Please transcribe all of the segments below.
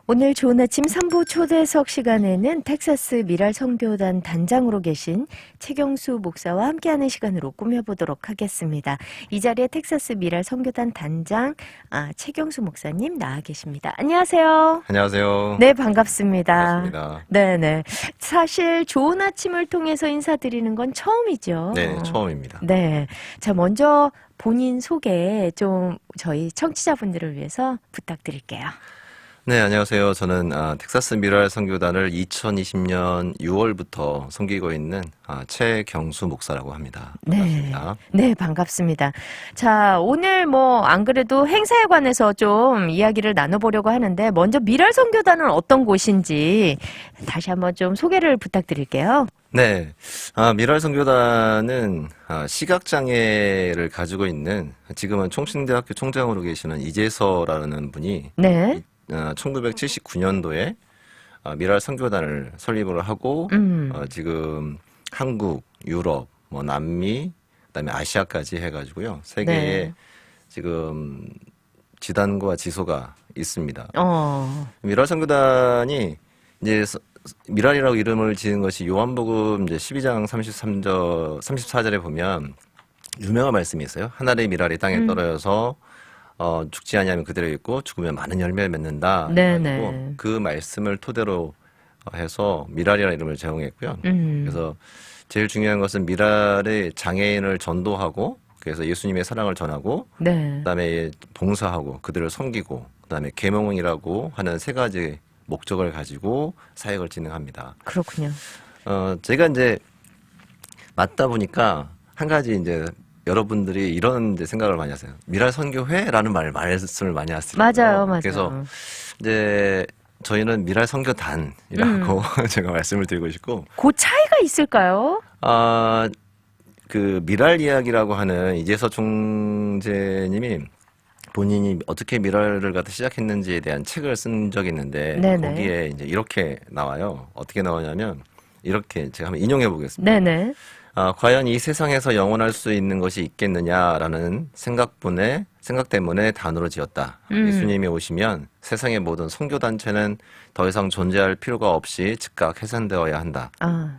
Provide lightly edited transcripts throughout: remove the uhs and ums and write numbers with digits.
오늘 좋은 아침 3부 초대석 시간에는 텍사스 미랄 선교단 단장으로 계신 최경수 목사와 함께하는 시간으로 꾸며보도록 하겠습니다. 이 자리에 텍사스 미랄 선교단 단장 최경수 목사님 나와 계십니다. 안녕하세요. 안녕하세요. 네, 반갑습니다. 반갑습니다. 네네. 사실 좋은 아침을 통해서 인사드리는 건 처음이죠. 네, 처음입니다. 네. 자, 먼저 본인 소개 좀 저희 청취자분들을 위해서 부탁드릴게요. 네, 안녕하세요. 저는 텍사스 미랄 선교단을 2020년 6월부터 섬기고 있는 최경수 목사라고 합니다. 반갑습니다. 네, 반갑습니다. 자, 오늘 안 그래도 행사에 관해서 좀 이야기를 나눠보려고 하는데 먼저 미랄 선교단은 어떤 곳인지 다시 한번 좀 소개를 부탁드릴게요. 네, 미랄 선교단은 시각장애를 가지고 있는 지금은 총신대학교 총장으로 계시는 이재서라는 분이 네. 1979년도에 미랄 선교단을 설립을 하고 지금 한국, 유럽, 남미, 그다음에 아시아까지 해가지고요 세계에 네. 지금 지단과 지소가 있습니다. 미랄 미랄 선교단이 이제 미랄이라고 이름을 지은 것이 요한복음 이제 12장 34절에 보면 유명한 말씀이 있어요. 하늘의 미랄이 땅에 떨어져서 죽지 아니하면 그대로 있고 죽으면 많은 열매를 맺는다. 네네. 그 말씀을 토대로 해서 미랄이라는 이름을 제공했고요. 그래서 제일 중요한 것은 미랄의 장애인을 전도하고 그래서 예수님의 사랑을 전하고 네. 그다음에 봉사하고 그들을 섬기고 그다음에 계몽이라고 하는 세 가지 목적을 가지고 사역을 진행합니다. 그렇군요. 제가 이제 맞다 보니까 한 가지 이제 여러분들이 이런 이제 생각을 많이 하세요. 미랄 선교회라는 말씀을 많이 하시더라고요. 맞아요. 그래서 이제 저희는 미랄 선교단이라고 제가 말씀을 드리고 싶고, 그 차이가 있을까요? 그 미랄 이야기라고 하는 이재서 총재님이 본인이 어떻게 미랄을 갖다 시작했는지에 대한 책을 쓴 적이 있는데 네네. 거기에 이제 이렇게 나와요. 어떻게 나오냐면 이렇게 제가 한번 인용해 보겠습니다. 네네. 과연 이 세상에서 영원할 수 있는 것이 있겠느냐라는 생각 때문에 단어로 지었다. 예수님이 오시면 세상의 모든 선교단체는 더 이상 존재할 필요가 없이 즉각 해산되어야 한다.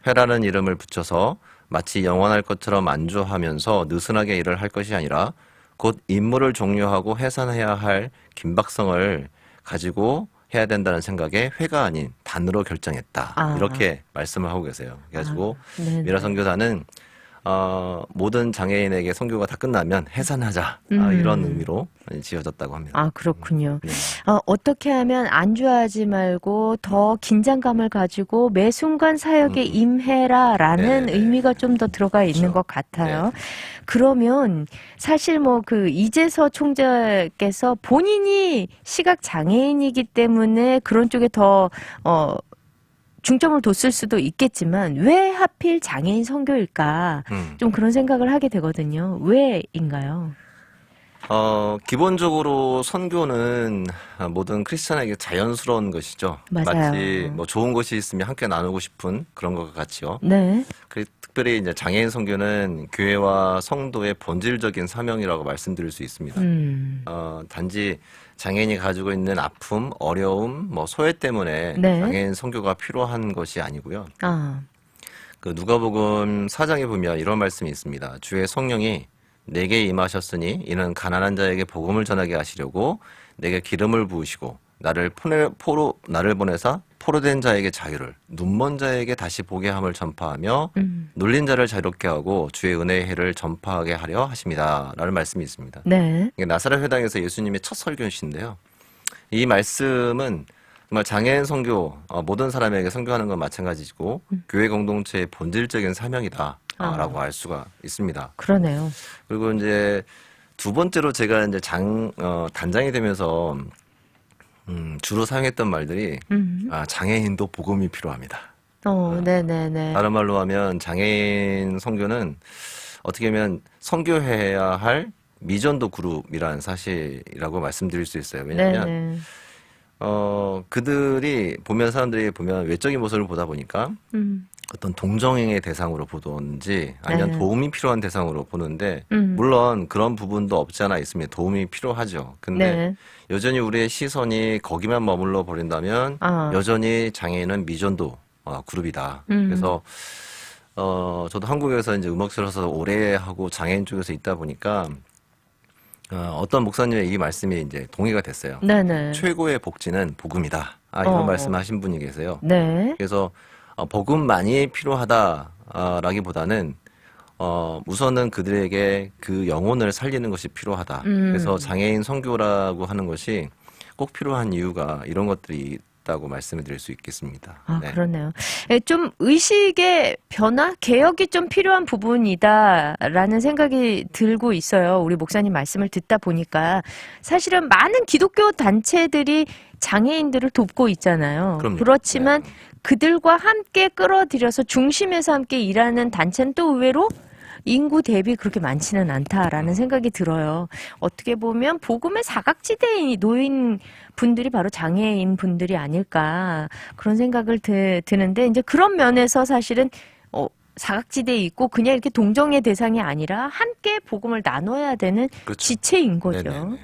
회라는 이름을 붙여서 마치 영원할 것처럼 안주하면서 느슨하게 일을 할 것이 아니라 곧 임무를 종료하고 해산해야 할 긴박성을 가지고 해야 된다는 생각에 회가 아닌 단으로 결정했다. 이렇게 말씀을 하고 계세요. 그래가지고 미랄 선교단은 모든 장애인에게 선교가 다 끝나면 해산하자 이런 의미로 지어졌다고 합니다. 그렇군요. 어떻게 하면 안주하지 말고 더 긴장감을 가지고 매 순간 사역에 임해라라는 네. 의미가 좀 더 들어가 있는 그렇죠. 것 같아요. 네. 그러면 사실 그 이재서 총재께서 본인이 시각 장애인이기 때문에 그런 쪽에 더 중점을 뒀을 수도 있겠지만 왜 하필 장애인 선교일까? 좀 그런 생각을 하게 되거든요. 왜인가요? 기본적으로 선교는 모든 크리스천에게 자연스러운 것이죠. 맞아요. 마치 좋은 것이 있으면 함께 나누고 싶은 그런 것과 같이요. 네. 특별히 이제 장애인 선교는 교회와 성도의 본질적인 사명이라고 말씀드릴 수 있습니다. 단지 장애인이 가지고 있는 아픔, 어려움, 소외 때문에 네. 장애인 선교가 필요한 것이 아니고요. 그 누가복음 4장에 보면 이런 말씀이 있습니다. 주의 성령이 내게 임하셨으니 이는 가난한 자에게 복음을 전하게 하시려고 내게 기름을 부으시고 나를 보내사 포로된 자에게 자유를 눈먼 자에게 다시 보게 함을 전파하며 눌린 자를 자유롭게 하고 주의 은혜의 해를 전파하게 하려 하십니다. 라는 말씀이 있습니다. 네. 이게 나사렛 회당에서 예수님의 첫 설교이신데요. 이 말씀은 정말 장애인 선교, 모든 사람에게 선교하는 건 마찬가지고 교회 공동체의 본질적인 사명이다. 라고 알 수가 있습니다. 그러네요. 그리고 이제 두 번째로 제가 이제 단장이 되면서 주로 사용했던 말들이 장애인도 복음이 필요합니다. 네네네. 다른 말로 하면 장애인 선교는 어떻게 보면 선교해야 할 미전도 그룹이라는 사실이라고 말씀드릴 수 있어요. 왜냐하면 네네. 사람들이 보면 외적인 모습을 보다 보니까 어떤 동정행의 대상으로 보든지 아니면 네. 도움이 필요한 대상으로 보는데 음. 물론 그런 부분도 없지 않아 있습니다. 도움이 필요하죠. 근데 네. 여전히 우리의 시선이 거기만 머물러 버린다면 아. 여전히 장애인은 미전도 그룹이다. 그래서 저도 한국에서 이제 음악 실어서 오래 하고 장애인 쪽에서 있다 보니까 어떤 목사님의 이 말씀이 이제 동의가 됐어요. 네네. 최고의 복지는 복음이다. 이런 어. 말씀하신 분이 계세요. 네. 그래서 복음만이 필요하다라기보다는 우선은 그들에게 그 영혼을 살리는 것이 필요하다. 그래서 장애인 선교라고 하는 것이 꼭 필요한 이유가 이런 것들이 있다고 말씀을 드릴 수 있겠습니다. 아, 네. 그러네요. 예, 좀 의식의 변화, 개혁이 좀 필요한 부분이다라는 생각이 들고 있어요. 우리 목사님 말씀을 듣다 보니까 사실은 많은 기독교 단체들이 장애인들을 돕고 있잖아요. 그럼요. 그렇지만 네. 그들과 함께 끌어들여서 중심에서 함께 일하는 단체는 또 의외로 인구 대비 그렇게 많지는 않다라는 생각이 들어요. 어떻게 보면 복음의 사각지대에 놓인 분들이 바로 장애인 분들이 아닐까 그런 생각을 드는데 이제 그런 면에서 사실은 사각지대에 있고 그냥 이렇게 동정의 대상이 아니라 함께 복음을 나눠야 되는 그렇죠. 지체인 거죠. 네네네.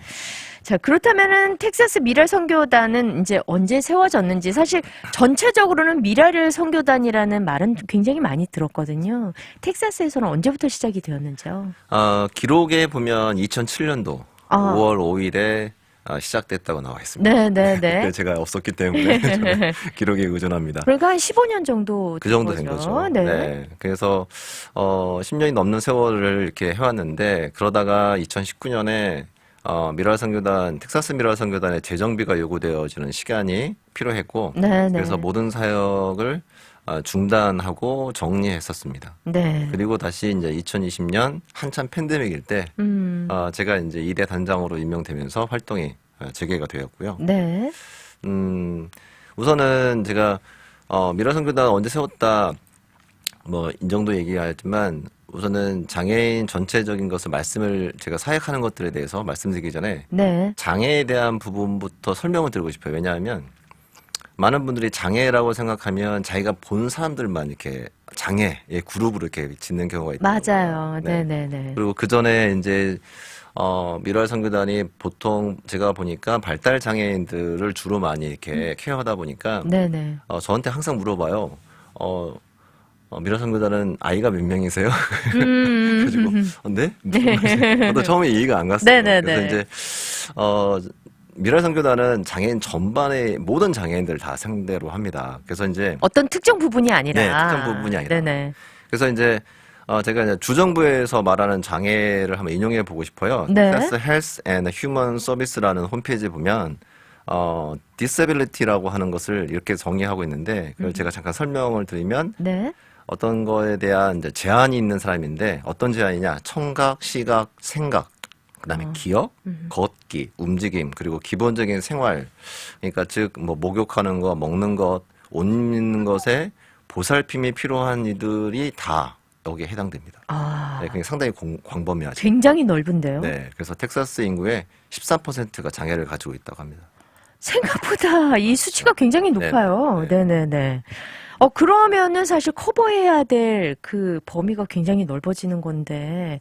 자, 그렇다면은 텍사스 미랄 선교단은 이제 언제 세워졌는지 사실 전체적으로는 미랄 선교단이라는 말은 굉장히 많이 들었거든요. 텍사스에서는 언제부터 시작이 되었는지요? 기록에 보면 2007년도 아. 5월 5일에 시작됐다고 나와 있습니다. 네, 네, 그때 네. 제가 없었기 때문에 저는 기록에 의존합니다. 그러니까 한 15년 정도 그 정도 된 거죠. 네. 네. 그래서 10년이 넘는 세월을 이렇게 해왔는데 그러다가 2019년에 미랄 선교단 텍사스 미랄 선교단의 재정비가 요구되어지는 시간이 필요했고 네, 네. 그래서 모든 사역을 중단하고 정리했었습니다. 네. 그리고 다시 이제 2020년 한참 팬데믹일 때 제가 이제 2대 단장으로 임명되면서 활동이 재개가 되었고요. 네. 우선은 제가 미랄 선교단 언제 세웠다 뭐 인정도 얘기하지만 우선은 장애인 전체적인 것을 말씀을 제가 사역하는 것들에 대해서 말씀드리기 전에 네. 장애에 대한 부분부터 설명을 드리고 싶어요. 왜냐하면 많은 분들이 장애라고 생각하면 자기가 본 사람들만 이렇게 장애의 그룹으로 이렇게 짓는 경우가 있더라고요. 맞아요. 네, 네, 네. 그리고 그 전에 이제 미랄 선교단이 보통 제가 보니까 발달 장애인들을 주로 많이 이렇게 케어하다 보니까 네, 네. 저한테 항상 물어봐요. 미랄 선교단은 아이가 몇 명이세요? 그래가지고 네? 저도 처음에 이해가 안 갔어요. 네네네. 그래서 이제 미랄 선교단은 장애인 전반의 모든 장애인들을 다 상대로 합니다. 그래서 이제 어떤 특정 부분이 아니라. 네, 특정 부분이 아니라. 네네. 그래서 이제 제가 이제 주정부에서 말하는 장애를 한번 인용해 보고 싶어요. 네. Texas Health and Human Service라는 홈페이지 보면 disability라고 하는 것을 이렇게 정의하고 있는데 그걸 제가 잠깐 설명을 드리면 네. 어떤 거에 대한 이제 제한이 있는 사람인데 어떤 제한이냐? 청각, 시각, 생각, 그다음에 기억, 걷기, 움직임, 그리고 기본적인 생활. 그러니까 즉 뭐 목욕하는 거, 먹는 것, 옷 입는 것에 보살핌이 필요한 이들이 다 여기에 해당됩니다. 아, 네, 그게 상당히 광범위하죠. 굉장히 넓은데요. 네, 그래서 텍사스 인구의 14%가 장애를 가지고 있다고 합니다. 생각보다 이 수치가 굉장히 높아요. 네. 네네네. 그러면은 사실 커버해야 될 그 범위가 굉장히 넓어지는 건데,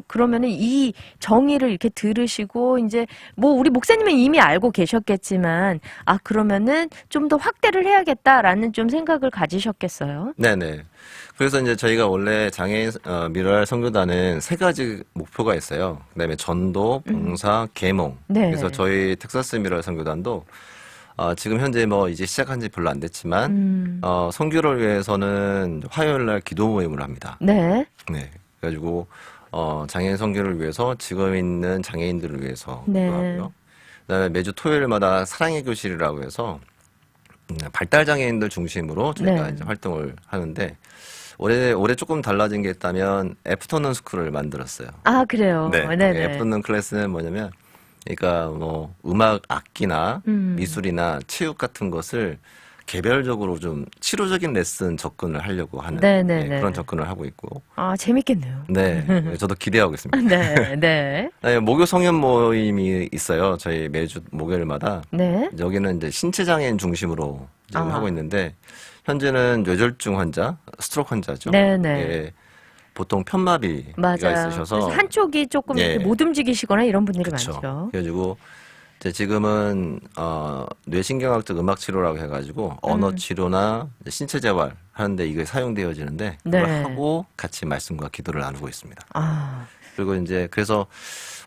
그러면은 이 정의를 이렇게 들으시고, 이제, 뭐, 우리 목사님은 이미 알고 계셨겠지만, 그러면은 좀 더 확대를 해야겠다라는 좀 생각을 가지셨겠어요? 네네. 그래서 이제 저희가 원래 장애인 미랄 선교단은 세 가지 목표가 있어요. 그다음에 전도, 봉사, 계몽. 네. 그래서 저희 텍사스 미랄 선교단도 지금 현재 뭐 이제 시작한 지 별로 안 됐지만 선교를 위해서는 화요일 날 기도 모임을 합니다. 네. 네. 그래가지고 장애인 선교를 위해서 지금 있는 장애인들을 위해서 네. 기도하고요. 그다음에 매주 토요일마다 사랑의 교실이라고 해서 발달 장애인들 중심으로 저희가 네. 이제 활동을 하는데 올해 조금 달라진 게 있다면 애프터눈 스쿨을 만들었어요. 그래요. 네네. 애프터눈 클래스는 뭐냐면 그러니까 뭐 음악 악기나 미술이나 체육 같은 것을 개별적으로 좀 치료적인 레슨 접근을 하려고 하는 네네네. 그런 접근을 하고 있고 재밌겠네요. 네 저도 기대하고 있습니다. 네, 네. 네, 목요 성연 모임이 있어요. 저희 매주 목요일마다 네. 여기는 이제 신체 장애인 중심으로 지금 아. 하고 있는데 현재는 뇌졸중 환자, 스트로크 환자죠. 네네. 예, 보통 편마비가 맞아요. 있으셔서 그래서 한쪽이 조금 예. 이렇게 못 움직이시거나 이런 분들이 그렇죠. 많죠. 그래가지고 이제 지금은 뇌신경학적 음악 치료라고 해가지고 언어 치료나 이제 신체 재활 하는데 이게 사용되어지는데 그걸 네. 하고 같이 말씀과 기도를 나누고 있습니다. 아, 그리고 이제 그래서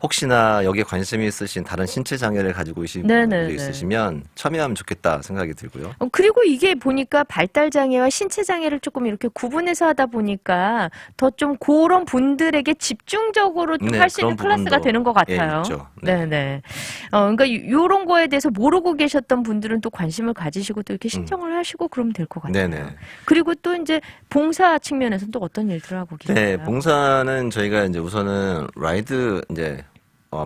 혹시나 여기에 관심이 있으신 다른 신체 장애를 가지고 계신 네네네. 분들이 있으시면 참여하면 좋겠다 생각이 들고요. 그리고 이게 보니까 발달 장애와 신체 장애를 조금 이렇게 구분해서 하다 보니까 더 좀 그런 분들에게 집중적으로 좀 네, 할 수 있는 그런 클래스가 부분도, 되는 것 예, 같아요. 있죠. 네. 네네. 그러니까 요런 거에 대해서 모르고 계셨던 분들은 또 관심을 가지시고 또 이렇게 신청을 하시고 그러면 될 것 같아요. 네네. 그리고 또 이제 봉사 측면에서는 또 어떤 일들을 하고 계신가요? 네, 봉사는 저희가 이제 우선은 라이드 이제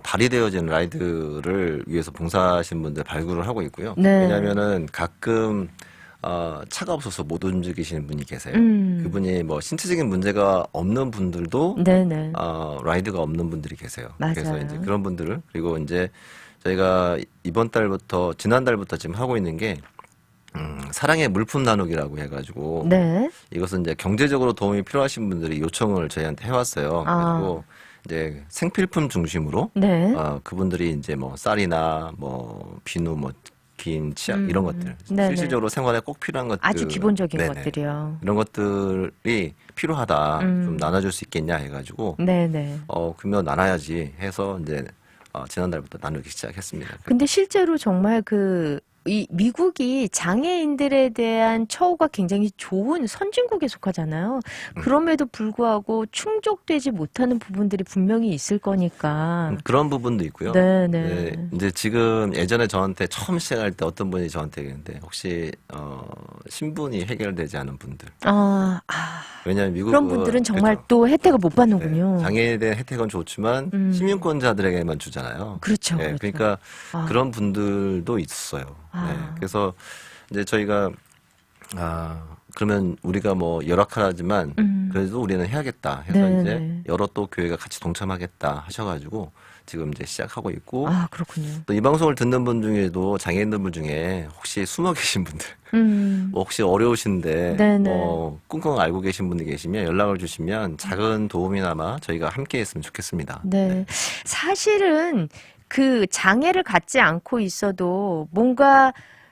발휘되어진 라이드를 위해서 봉사하신 분들 발굴을 하고 있고요. 네. 왜냐하면은 가끔 차가 없어서 못 움직이시는 분이 계세요. 그분이 뭐 신체적인 문제가 없는 분들도 네네. 라이드가 없는 분들이 계세요. 그래서 맞아요. 이제 그런 분들을 그리고 이제 저희가 이번 달부터 지난 달부터 지금 하고 있는 게 사랑의 물품 나누기라고 해가지고 네. 이것은 이제 경제적으로 도움이 필요하신 분들이 요청을 저희한테 해왔어요. 그리고 이제 생필품 중심으로 네. 그분들이 이제 뭐 쌀이나 뭐 비누, 뭐 긴 치약 이런 것들 네네. 실질적으로 생활에 꼭 필요한 것들 아주 기본적인 네네. 것들이요. 이런 것들이 필요하다 음. 좀 나눠줄 수 있겠냐 해가지고 네네. 그러면 나눠야지 해서 이제 지난달부터 나누기 시작했습니다. 근데 실제로 정말 이 미국이 장애인들에 대한 처우가 굉장히 좋은 선진국에 속하잖아요. 그럼에도 불구하고 충족되지 못하는 부분들이 분명히 있을 거니까. 그런 부분도 있고요. 네네. 네, 이제 지금 예전에 저한테 처음 시작할 때 어떤 분이 저한테 얘기했는데 혹시 신분이 해결되지 않은 분들. 왜냐하면 미국은 그런 분들은 정말 그렇죠. 또 혜택을 못 받는군요. 네, 장애인에 대한 혜택은 좋지만 시민권자들에게만 주잖아요. 그렇죠. 네, 그렇죠. 그러니까 아. 그런 분들도 있어요. 네, 그래서 이제 저희가 그러면 우리가 뭐 열악하지만 그래도 우리는 해야겠다 해서 네네. 이제 여러 또 교회가 같이 동참하겠다 하셔가지고 지금 이제 시작하고 있고 그렇군요. 또 이 방송을 듣는 분 중에도 장애인분 중에 혹시 숨어 계신 분들 뭐 혹시 어려우신데 네네. 뭐 끙끙 앓고 계신 분들 계시면 연락을 주시면 작은 도움이나마 저희가 함께 했으면 좋겠습니다. 네. 사실은 그 장애를 갖지 않고 있어도 뭔가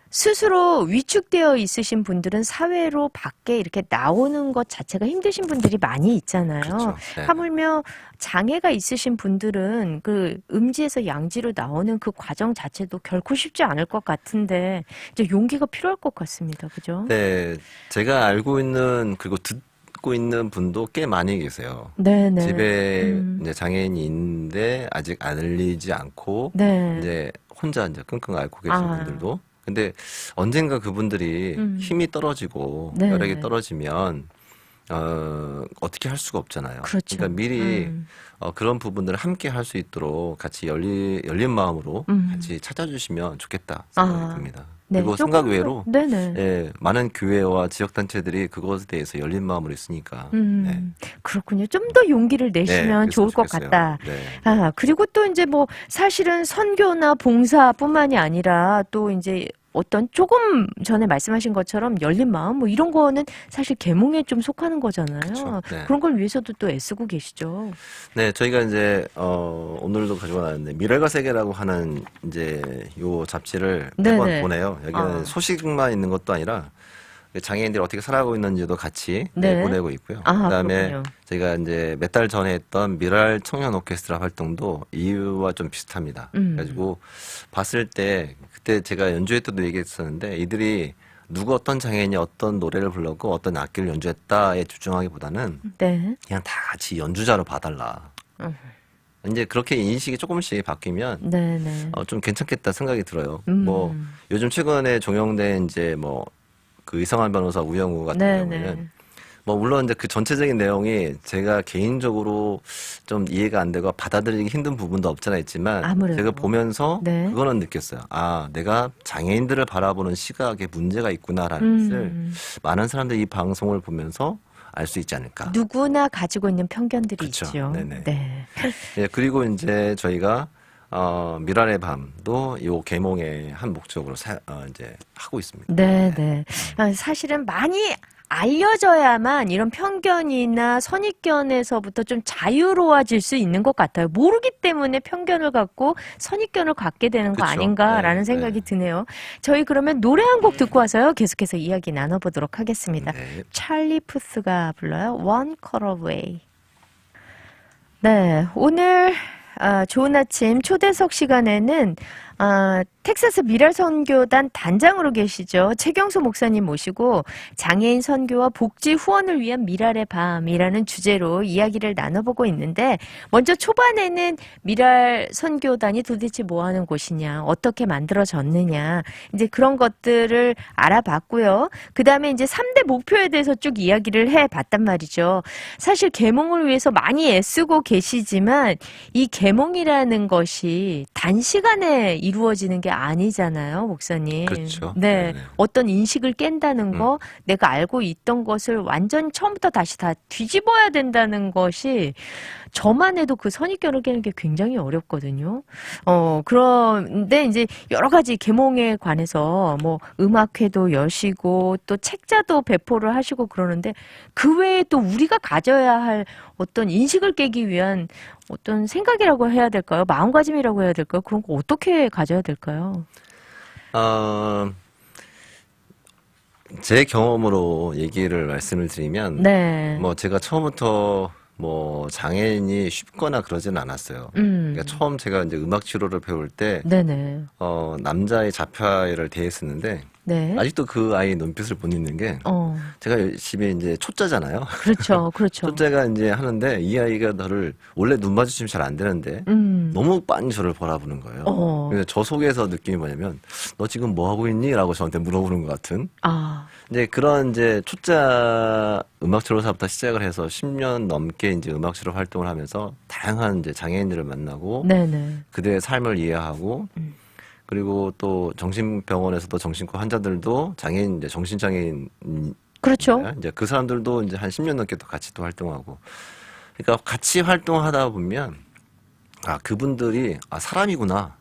스스로 위축되어 있으신 분들은 사회로 밖에 이렇게 나오는 것 자체가 힘드신 분들이 많이 있잖아요. 그렇죠. 네. 하물며 장애가 있으신 분들은 그 음지에서 양지로 나오는 그 과정 자체도 결코 쉽지 않을 것 같은데 이제 용기가 필요할 것 같습니다. 그죠? 네, 제가 알고 있는 그리고 듣고 있는 분도 꽤 많이 계세요. 네네. 집에 이제 장애인이 있는데 아직 알리지 않고 네. 이제 혼자 이제 끙끙 앓고 계신 아. 분들도 근데 언젠가 그분들이 힘이 떨어지고 네. 여력이 떨어지면 어떻게 할 수가 없잖아요. 그렇죠. 그러니까 미리 그런 부분들을 함께 할 수 있도록 같이 열린 마음으로 같이 찾아주시면 좋겠다 생각이 듭니다. 네, 그리고 조금 생각 더- 외로 네네. 예, 많은 교회와 지역 단체들이 그것에 대해서 열린 마음으로 있으니까 네. 그렇군요. 좀 더 용기를 내시면 네, 좋을 것 그랬으면 같다. 좋겠어요. 네. 그리고 또 이제 뭐 사실은 선교나 봉사뿐만이 아니라 또 이제 어떤 조금 전에 말씀하신 것처럼 열린 마음 뭐 이런 거는 사실 계몽에 좀 속하는 거잖아요. 그쵸, 네. 그런 걸 위해서도 또 애쓰고 계시죠. 네, 저희가 이제 오늘도 가지고 나왔는데 미래가 세계라고 하는 이제 요 잡지를 네네. 매번 보내요. 여기는 소식만 있는 것도 아니라 장애인들이 어떻게 살아가고 있는지도 같이 네. 보내고 있고요. 그다음에 그렇군요. 저희가 이제 몇 달 전에 했던 미랄 청년 오케스트라 활동도 이유와 좀 비슷합니다. 그래가지고 봤을 때 그때 제가 연주회 때도 얘기했었는데 이들이 누구 어떤 장애인이 어떤 노래를 불렀고 어떤 악기를 연주했다에 집중하기보다는 네. 그냥 다 같이 연주자로 봐달라. 이제 그렇게 인식이 조금씩 바뀌면 네네. 좀 괜찮겠다 생각이 들어요. 뭐 요즘 최근에 종영된 이제 뭐 그 이성환 변호사 우영우 같은 경우에는 네네. 뭐 물론 이제 그 전체적인 내용이 제가 개인적으로 좀 이해가 안 되고 받아들이기 힘든 부분도 없잖아 있지만 아무래도. 제가 보면서 네. 그거는 느꼈어요. 내가 장애인들을 바라보는 시각에 문제가 있구나라는 것을 많은 사람들이 이 방송을 보면서 알 수 있지 않을까. 누구나 가지고 있는 편견들이 그쵸. 있죠. 네네. 네. 예, 그리고 이제 저희가 미랄의 밤도 요 계몽의 한 목적으로 이제 하고 있습니다. 네, 네. 사실은 많이 알려져야만 이런 편견이나 선입견에서부터 좀 자유로워질 수 있는 것 같아요. 모르기 때문에 편견을 갖고 선입견을 갖게 되는 거 그쵸. 아닌가라는 네, 생각이 네. 드네요. 저희 그러면 노래 한 곡 듣고 와서요. 계속해서 이야기 나눠보도록 하겠습니다. 네. 찰리 푸스가 불러요. One Call Away. 네, 오늘 좋은 아침 초대석 시간에는 텍사스 미랄 선교단 단장으로 계시죠. 최경수 목사님 모시고 장애인 선교와 복지 후원을 위한 미랄의 밤이라는 주제로 이야기를 나눠보고 있는데, 먼저 초반에는 미랄 선교단이 도대체 뭐 하는 곳이냐, 어떻게 만들어졌느냐, 이제 그런 것들을 알아봤고요. 그 다음에 이제 3대 목표에 대해서 쭉 이야기를 해봤단 말이죠. 사실 계몽을 위해서 많이 애쓰고 계시지만 이 계몽이라는 것이 단시간에 이루어지는 게 아니잖아요, 목사님. 그렇죠. 네. 네네. 어떤 인식을 깬다는 거, 내가 알고 있던 것을 완전 처음부터 다시 다 뒤집어야 된다는 것이 저만 해도 그 선입견을 깨는 게 굉장히 어렵거든요. 그런데 이제 여러 가지 계몽에 관해서 뭐 음악회도 여시고 또 책자도 배포를 하시고 그러는데, 그 외에 또 우리가 가져야 할 어떤 인식을 깨기 위한 어떤 생각이라고 해야 될까요? 마음가짐이라고 해야 될까요? 그런 거 어떻게 가져야 될까요? 제 경험으로 얘기를 말씀을 드리면, 네. 뭐 제가 처음부터 뭐 장애인이 쉽거나 그러지는 않았어요. 그러니까 처음 제가 이제 음악 치료를 배울 때, 네네. 남자의 자폐아이를 대했었는데, 네. 아직도 그 아이 눈빛을 못 잊는 게, 제가 열심히 이제 초짜잖아요. 그렇죠. 그렇죠. 초짜가 이제 하는데, 이 아이가 너를, 원래 눈 마주치면 잘 안 되는데, 너무 빤히 저를 바라보는 거예요. 그래서 저 속에서 느낌이 뭐냐면, 너 지금 뭐 하고 있니? 라고 저한테 물어보는 것 같은. 이제 그런 이제 초짜 음악 치료사부터 시작을 해서 10년 넘게 이제 음악 치료 활동을 하면서 다양한 이제 장애인들을 만나고, 네네. 그들의 삶을 이해하고, 그리고 또 정신병원에서도 정신과 환자들도 장애인, 이제 정신장애인, 그렇죠. 이제 그 사람들도 이제 한 10년 넘게 또 같이 또 활동하고. 그러니까 같이 활동하다 보면, 그분들이, 사람이구나.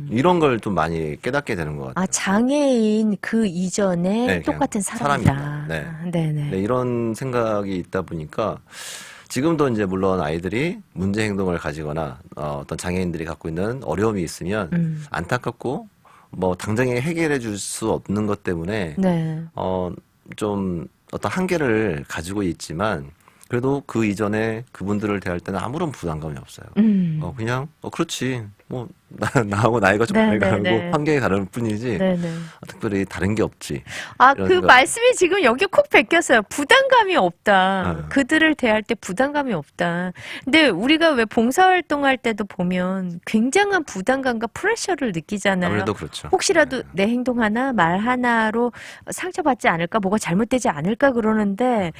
이런 걸 좀 많이 깨닫게 되는 것 같아요. 장애인 그 이전에 네, 똑같은 그냥 사람이다. 사람이다. 네네. 네, 이런 생각이 있다 보니까 지금도 이제 물론 아이들이 문제 행동을 가지거나 어떤 장애인들이 갖고 있는 어려움이 있으면 안타깝고 뭐 당장에 해결해 줄 수 없는 것 때문에 네. 좀 어떤 한계를 가지고 있지만 그래도 그 이전에 그분들을 대할 때는 아무런 부담감이 없어요. 그냥 그렇지 뭐 나하고 나이가 좀 네, 다르고 네, 네. 환경이 다를 뿐이지 네네. 특별히 다른 게 없지. 이런 그 생각. 말씀이 지금 여기 콕 베꼈어요. 부담감이 없다. 네. 그들을 대할 때 부담감이 없다. 근데 우리가 왜 봉사활동할 때도 보면 굉장한 부담감과 프레셔를 느끼잖아요. 아무래도 그렇죠. 혹시라도 네. 내 행동 하나, 말 하나로 상처받지 않을까, 뭐가 잘못되지 않을까 그러는데,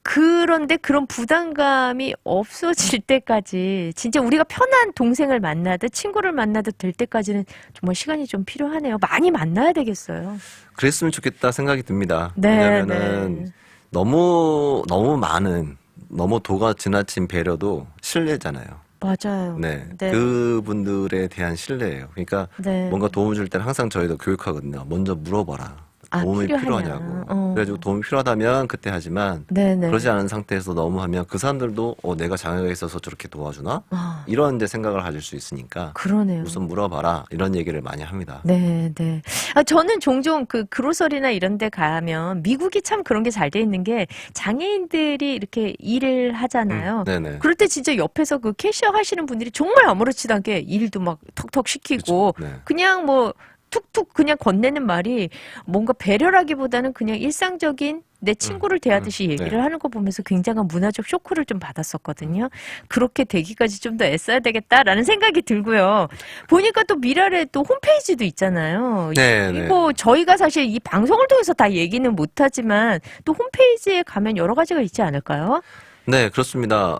그런데 그런 부담감이 없어질 때까지, 진짜 우리가 편한 동생을 만나듯, 친구를 만나듯 될 때까지는 정말 시간이 좀 필요하네요. 많이 만나야 되겠어요. 그랬으면 좋겠다 생각이 듭니다. 네, 왜냐면은 네. 너무 많은 너무 도가 지나친 배려도 신뢰잖아요. 맞아요. 네. 네. 그분들에 대한 신뢰예요. 그러니까 네. 뭔가 도움을 줄 때는 항상 저희도 교육하거든요. 먼저 물어봐라. 도움이 필요하냐. 필요하냐고. 그래가지고 도움이 필요하다면 그때 하지만 네네. 그러지 않은 상태에서 너무 하면 그 사람들도 내가 장애가 있어서 저렇게 도와주나? 이런 이제 생각을 가질 수 있으니까 그러네요. 우선 물어봐라. 이런 얘기를 많이 합니다. 네, 네. 저는 종종 그 그로서리나 이런 데 가면 미국이 참 그런 게 잘 돼 있는 게 장애인들이 이렇게 일을 하잖아요. 네네. 그럴 때 진짜 옆에서 그 캐셔 하시는 분들이 정말 아무렇지도 않게 일도 막 턱턱 시키고 그렇죠. 네. 그냥 뭐 툭툭 그냥 건네는 말이 뭔가 배려라기보다는 그냥 일상적인 내 친구를 대하듯이 얘기를 네. 하는 거 보면서 굉장한 문화적 쇼크를 좀 받았었거든요. 그렇게 되기까지 좀 더 애써야 되겠다라는 생각이 들고요. 보니까 또 미랄에 또 홈페이지도 있잖아요. 네, 네. 이거 저희가 사실 이 방송을 통해서 다 얘기는 못하지만 또 홈페이지에 가면 여러 가지가 있지 않을까요? 네, 그렇습니다.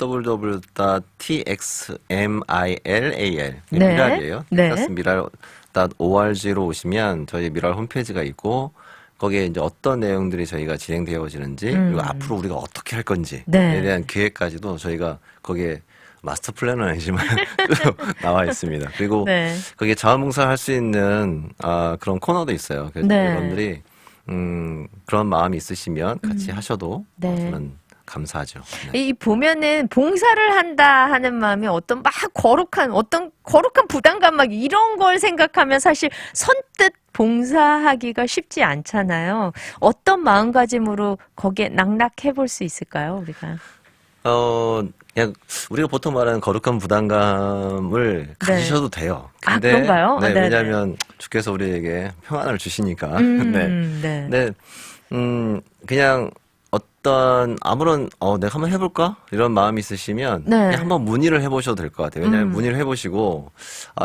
www.txmilal 네. 미랄이에요. 네. 텍사스 miral.org로 오시면 저희 미랄 홈페이지가 있고 거기에 이제 어떤 내용들이 저희가 진행되어지는지 그리고 앞으로 우리가 어떻게 할 건지에 네. 대한 계획까지도 저희가 거기에 마스터 플랜은 아니지만 나와 있습니다. 그리고 네. 거기에 자원봉사를 할 수 있는 그런 코너도 있어요. 그래서 네. 여러분들이 그런 마음이 있으시면 같이 하셔도 네. 저는 감사하죠. 네. 이 보면은 봉사를 한다 하는 마음이 어떤 어떤 거룩한 부담감 막 이런 걸 생각하면 사실 선뜻 봉사하기가 쉽지 않잖아요. 어떤 마음가짐으로 거기에 낙락해 볼 수 있을까요, 우리가? 그냥 우리가 보통 말하는 거룩한 부담감을 가지셔도 돼요. 근데 그런가요? 네, 네네. 왜냐하면 주께서 우리에게 평안을 주시니까. 네. 네. 근데 그냥 아무런 내가 한번 해볼까 이런 마음이 있으시면 네. 그냥 한번 문의를 해보셔도 될 것 같아요. 왜냐하면 음. 문의를 해보시고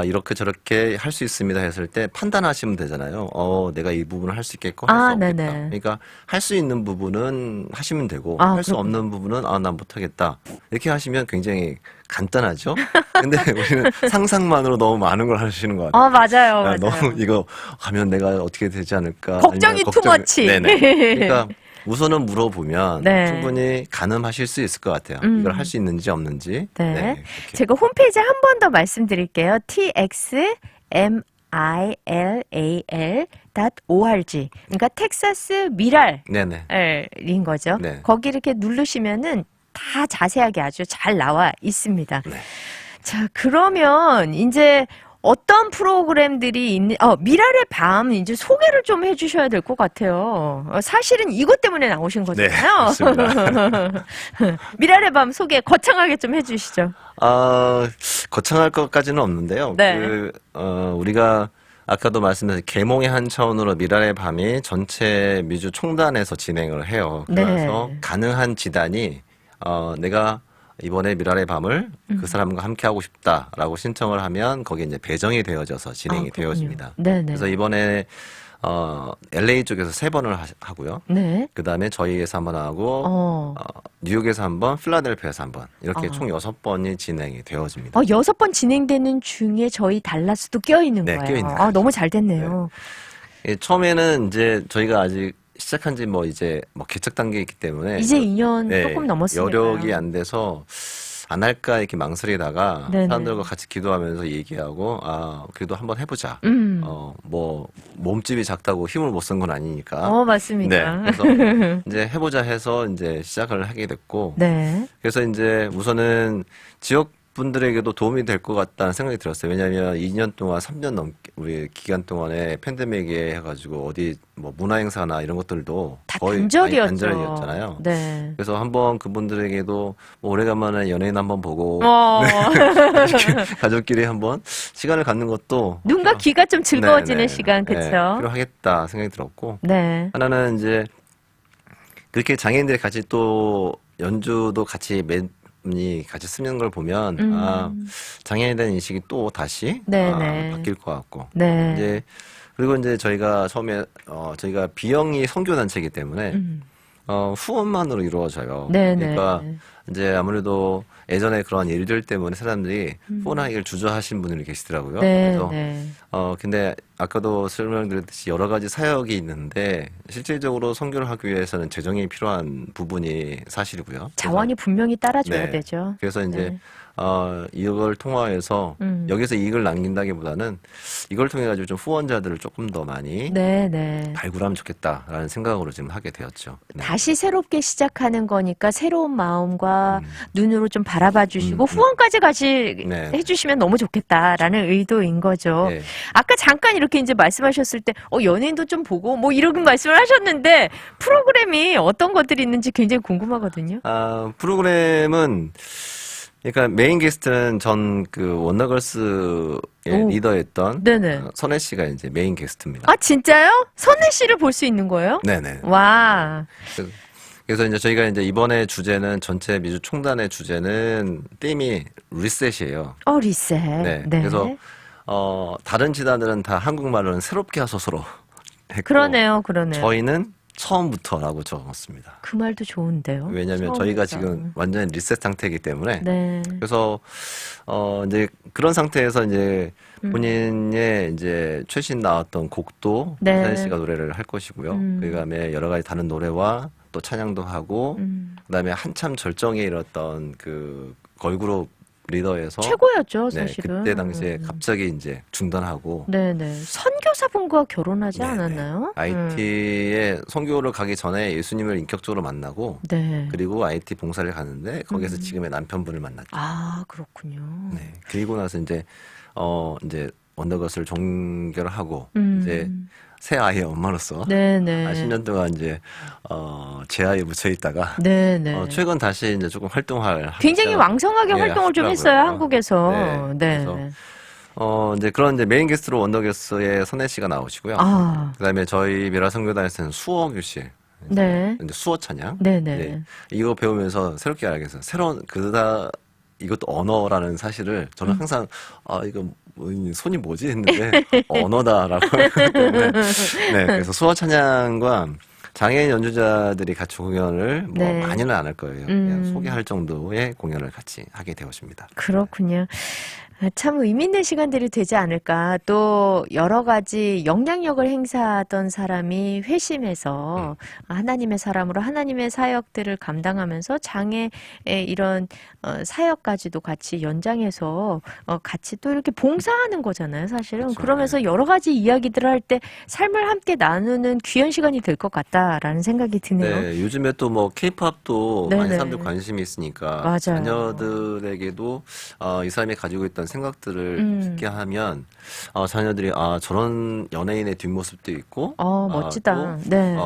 이렇게 저렇게 할 수 있습니다 했을 때 판단하시면 되잖아요. 내가 이 부분을 할 수 있겠고 할 수 없겠다. 네네. 그러니까 할 수 있는 부분은 하시면 되고 할 수 그렇군요. 없는 부분은 난 못하겠다 이렇게 하시면 굉장히 간단하죠. 근데 우리는 상상만으로 너무 많은 걸 하시는 것 같아요. 맞아요, 맞아요. 너무 이거 하면 내가 어떻게 되지 않을까? 걱정이 아니면 투머치. 네네. 그러니까 우선은 물어보면 네. 충분히 가늠하실 수 있을 것 같아요. 이걸 할 수 있는지 없는지. 네. 그렇게. 제가 홈페이지 한 번 더 말씀드릴게요. txmil.org. 그러니까 텍사스 미랄인 네네. 거죠. 네. 거기 이렇게 누르시면은 다 자세하게 아주 잘 나와 있습니다. 네. 자, 그러면 이제 어떤 프로그램들이 있는, 미랄의 밤 이제 소개를 좀 해주셔야 될 것 같아요. 사실은 이것 때문에 나오신 네, 거잖아요. 맞습니다. 미랄의 밤 소개 거창하게 좀 해주시죠. 거창할 것까지는 없는데요. 네. 우리가 아까도 말씀드린 계몽의 한 차원으로 미랄의 밤이 전체 미주 총단에서 진행을 해요. 그래서 네. 가능한 지단이 내가 이번에 미랄의 밤을 그 사람과 함께 하고 싶다라고 신청을 하면 거기에 이제 배정이 되어져서 진행이 그렇군요. 되어집니다. 네네. 그래서 이번에 LA 쪽에서 3번을 하고요. 네. 그 다음에 저희에서 한번 하고 뉴욕에서 한번, 필라델피아에서 한번 이렇게 총 6번이 진행이 되어집니다. 6번 진행되는 중에 저희 달라스도 껴있는 네, 거예요. 껴있는 거죠. 너무 잘 됐네요. 처음에는 이제 저희가 아직 시작한 지 이제 개척 단계에 있기 때문에 이제 2년 네, 조금 넘었으니까요. 여력이 안 돼서 안 할까 이렇게 망설이다가 네네. 사람들과 같이 기도하면서 얘기하고 그래도 한번 해보자. 몸집이 작다고 힘을 못 쓴 건 아니니까. 맞습니다. 네, 그래서 이제 해보자 해서 이제 시작을 하게 됐고. 네. 그래서 이제 우선은 지역 분들에게도 도움이 될 것 같다는 생각이 들었어요. 왜냐하면 2년 동안, 3년 넘게 우리 기간 동안에 팬데믹에 해가지고 어디 문화행사나 이런 것들도 다 거의 단절이었죠. 많이 단절이었잖아요. 네. 그래서 한번 그분들에게도 오래간만에 연예인 한번 보고 가족끼리 한번 시간을 갖는 것도 눈과 귀가 좀 즐거워지는 네네. 시간, 네, 그쵸? 필요하겠다 생각이 들었고 네. 하나는 이제 그렇게 장애인들이 같이 또 연주도 같이 같이 쓰는 걸 보면 장애인에 대한 인식이 또 다시 네네. 바뀔 것 같고 네. 이제 그리고 이제 저희가 처음에 저희가 비영리 선교 단체이기 때문에 후원만으로 이루어져요. 네네. 그러니까 이제 아무래도 예전에 그런 일들 때문에 사람들이 후원하기를 주저하신 분들이 계시더라고요. 네. 그래서 네. 근데 아까도 설명드렸듯이 여러 가지 사역이 있는데 실질적으로 선교를 하기 위해서는 재정이 필요한 부분이 사실이고요. 자원이 분명히 따라줘야 네. 되죠. 그래서 이제 네. 이걸 통화해서 여기서 이익을 남긴다기보다는 이걸 통해 가지고 좀 후원자들을 조금 더 많이 네. 발굴하면 좋겠다라는 생각으로 지금 하게 되었죠. 네. 다시 새롭게 시작하는 거니까 새로운 마음과 눈으로 좀 바라봐 주시고 후원까지 같이 네. 해주시면 너무 좋겠다라는 의도인 거죠. 네. 아까 잠깐 이렇게 이제 말씀하셨을 때 연예인도 좀 보고 뭐 이런 말씀을 하셨는데 프로그램이 어떤 것들이 있는지 굉장히 궁금하거든요. 프로그램은 그러니까 메인 게스트는 전 그 원더걸스의 리더였던 네네. 선혜 씨가 이제 메인 게스트입니다. 아 진짜요? 선혜 씨를 볼 수 있는 거예요? 네네. 와. 그래서 이제 저희가 이제 이번에 주제는 전체 미주 총단의 주제는 팀이 리셋이에요. 리셋. 네. 그래서 다른 지단들은 다 한국말로는 새롭게 하소서로 했고 그러네요. 저희는 처음부터라고 적었습니다. 그 말도 좋은데요. 왜냐하면 저희가 지금 완전 리셋 상태이기 때문에 네. 그래서 이제 그런 상태에서 이제 본인의 이제 최신 나왔던 곡도 네. 선혜 씨가 노래를 할 것이고요. 그다음에 여러 가지 다른 노래와 또 찬양도 하고 그다음에 한참 절정에 이뤘던 그 걸그룹 리더에서 최고였죠, 네, 사실은. 그때 당시에 갑자기 이제 중단하고 네네. 선교사분과 결혼하지 네, 않았나요? IT에 선교를 가기 전에 예수님을 인격적으로 만나고 네. 그리고 IT 봉사를 가는데 거기서 지금의 남편분을 만났죠. 아, 그렇군요. 네. 그리고 나서 이제 원더걸스를 종결을 하고 이제 새 아이의 엄마로서 네네. 10년 동안 이제 제 아이에 묻혀 있다가 네네. 최근 다시 이제 조금 활동할 굉장히 시작을, 왕성하게 네, 활동을 좀 하시더라고요. 했어요, 한국에서. 네. 네. 그래서 이제 그런 이제 메인 게스트로 원더걸스의 선혜 씨가 나오시고요. 아, 그다음에 저희 미라 선교단에서는 수호규 씨. 네. 이제 수호 찬양. 네네. 네. 이거 배우면서 새롭게 알겠어요. 새로운 이것도 언어라는 사실을 저는 항상 이거 손이 뭐지 했는데 언어다라고 하기 때문에 네, 그래서 수호 찬양과 장애인 연주자들이 같이 공연을 뭐 네. 많이는 안 할 거예요. 그냥 소개할 정도의 공연을 같이 하게 되었습니다. 그렇군요. 참 의미 있는 시간들이 되지 않을까. 또 여러 가지 영향력을 행사하던 사람이 회심해서 하나님의 사람으로 하나님의 사역들을 감당하면서 장애의 이런 사역까지도 같이 연장해서 같이 또 이렇게 봉사하는 거잖아요, 사실은. 그렇죠. 그러면서 여러 가지 이야기들을 할 때 삶을 함께 나누는 귀한 시간이 될 것 같다라는 생각이 드네요. 네, 요즘에 또 뭐 케이팝도 네네. 많은 사람들 관심이 있으니까 맞아요. 자녀들에게도 이 사람이 가지고 있던 생각들을 듣게 하면 자녀들이 저런 연예인의 뒷모습도 있고 멋지다. 또, 네.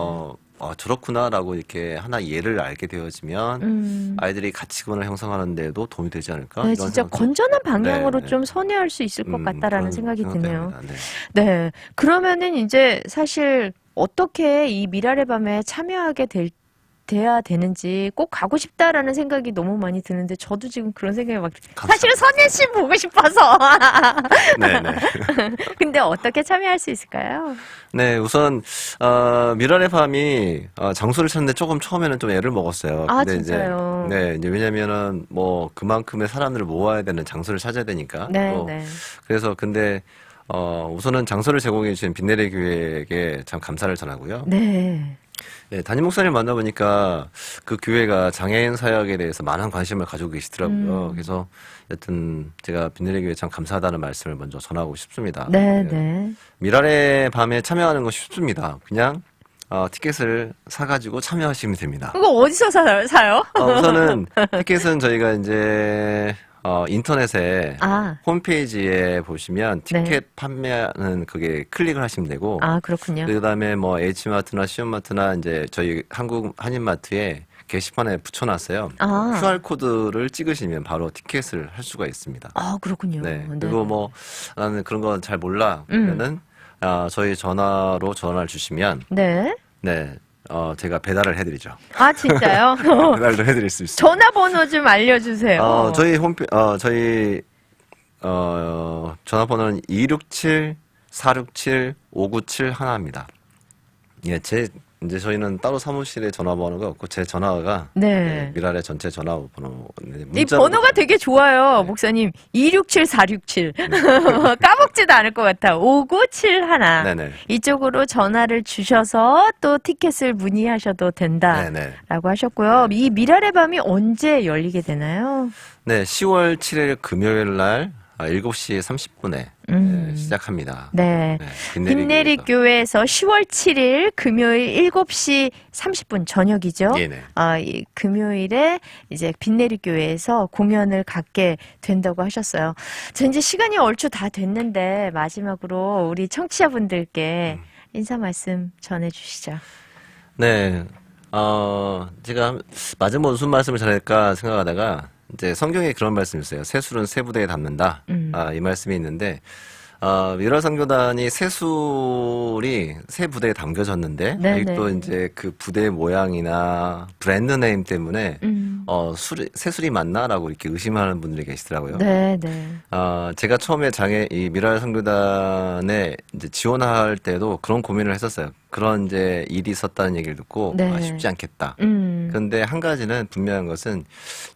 저렇구나라고 이렇게 하나 예를 알게 되어지면 아이들이 가치관을 형성하는 데도 도움이 되지 않을까? 네, 이런 진짜 생각도 건전한 방향으로 네, 좀 선회할 수 있을 것 같다라는 그런 생각이 드네요. 생각됩니다. 네. 네. 그러면은 이제 사실 어떻게 이 미랄의 밤에 참여하게 돼야 되는지 꼭 가고 싶다라는 생각이 너무 많이 드는데 저도 지금 그런 생각이 막 사실은 선예 씨 보고 싶어서. 네, 네. 근데 어떻게 참여할 수 있을까요? 네, 우선 미랄의 밤이 장소를 찾는데 조금 처음에는 좀 애를 먹었어요. 아, 근데 진짜요? 이제 왜냐면은 뭐 그만큼의 사람들을 모아야 되는 장소를 찾아야 되니까. 네, 또 네. 그래서 근데 우선은 장소를 제공해 주신 빈내리 교회에게 참 감사를 전하고요. 네. 네, 담임 목사님 만나보니까 그 교회가 장애인 사역에 대해서 많은 관심을 가지고 계시더라고요. 그래서 여튼 제가 빈내리 교회에 참 감사하다는 말씀을 먼저 전하고 싶습니다. 네, 네. 미랄의 밤에 참여하는 것이 쉽습니다. 그냥 티켓을 사가지고 참여하시면 됩니다. 이거 어디서 사요? 우선은 티켓은 저희가 이제 인터넷에 아, 홈페이지에 보시면 티켓 네. 판매하는 그게 클릭을 하시면 되고 아, 그렇군요. 그다음에 뭐 H마트나 C마트나 이제 저희 한국 한인마트에 게시판에 붙여놨어요. 아. QR 코드를 찍으시면 바로 티켓을 할 수가 있습니다. 아, 그렇군요. 네. 네. 그리고 뭐 나는 그런 건 잘 몰라. 그러면은 저희 전화로 전화를 주시면 네. 네. 제가 배달을 해드리죠. 아, 진짜요? 배달도 해드릴 수 있습니다. 전화번호 좀 알려주세요. 저희 저희 전화번호는 267-467-597 1입니다. 예, 이제 저희는 따로 사무실에 전화번호가 없고 제 전화가 네. 미랄의 전체 전화번호. 이 번호가 되게 좋아요, 목사님. 267-467. 까먹지도 않을 것 같아. 597 네네. 이쪽으로 전화를 주셔서 또 티켓을 문의하셔도 된다라고 네네. 하셨고요. 이 미랄의 밤이 언제 열리게 되나요? 네, 10월 7일 금요일 날 7시 30분에 시작합니다. 네. 빈내리 교회에서. 교회에서 10월 7일 금요일 7시 30분 저녁이죠. 네네. 이 금요일에 이제 빈내리 교회에서 공연을 갖게 된다고 하셨어요. 자, 이제 시간이 얼추 다 됐는데 마지막으로 우리 청취자분들께 인사 말씀 전해 주시죠. 네, 제가 마지막 무슨 말씀을 전할까 생각하다가 이제 성경에 그런 말씀이 있어요. 새술은 새 부대에 담는다. 이 말씀이 있는데 미랄 선교단이 새술이 새 부대에 담겨졌는데 네네. 아직도 이제 그 부대 모양이나 브랜드 네임 때문에 새술이 맞나라고 이렇게 의심하는 분들이 계시더라고요. 네, 네. 제가 처음에 이 미랄 선교단에 이제 지원할 때도 그런 고민을 했었어요. 그런 이제 일이 있었다는 얘기를 듣고 네. 쉽지 않겠다. 그런데 한 가지는 분명한 것은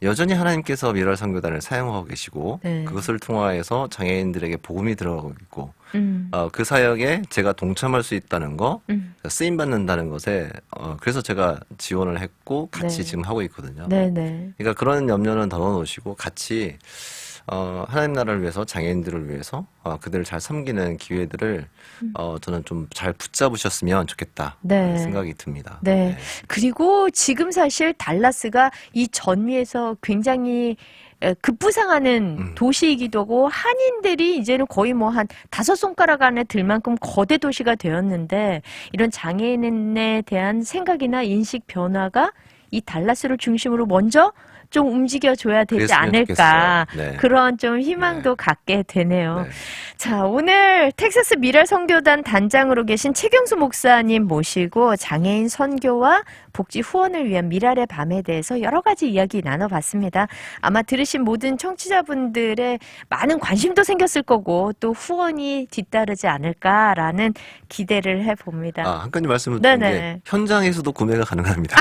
여전히 하나님께서 미랄 선교단을 사용하고 계시고 네. 그것을 통하여서 장애인들에게 복음이 들어가고 있고 음, 그 사역에 제가 동참할 수 있다는 거, 쓰임 받는다는 것에 그래서 제가 지원을 했고 같이 네. 지금 하고 있거든요. 네, 네. 그러니까 그런 염려는 덜어놓으시고 같이 하나님 나라를 위해서 장애인들을 위해서 그들을 잘 섬기는 기회들을 저는 좀 잘 붙잡으셨으면 좋겠다 네. 생각이 듭니다. 네. 그리고 지금 사실 달라스가 이 전미에서 굉장히 급부상하는 도시이기도 하고 한인들이 이제는 거의 뭐 한 5손가락 안에 들 만큼 거대 도시가 되었는데 이런 장애인에 대한 생각이나 인식 변화가 이 달라스를 중심으로 먼저 좀 움직여줘야 되지 그랬으면 않을까. 좋겠어요. 네. 그런 좀 희망도 네. 갖게 되네요. 네. 자, 오늘 텍사스 미랄 선교단 단장으로 계신 최경수 목사님 모시고 장애인 선교와 복지 후원을 위한 미랄의 밤에 대해서 여러 가지 이야기 나눠봤습니다. 아마 들으신 모든 청취자분들의 많은 관심도 생겼을 거고 또 후원이 뒤따르지 않을까라는 기대를 해봅니다. 한 가지 말씀을 드린 네네. 게 현장에서도 구매가 가능합니다.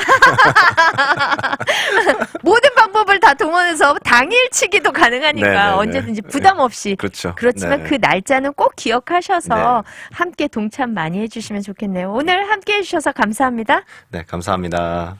모든 방법을 다 동원해서 당일치기도 가능하니까 네네네. 언제든지 부담 없이. 그렇죠. 그렇지만 네. 그 날짜는 꼭 기억하셔서 네. 함께 동참 많이 해주시면 좋겠네요. 오늘 함께 해주셔서 감사합니다. 네, 감사합니다.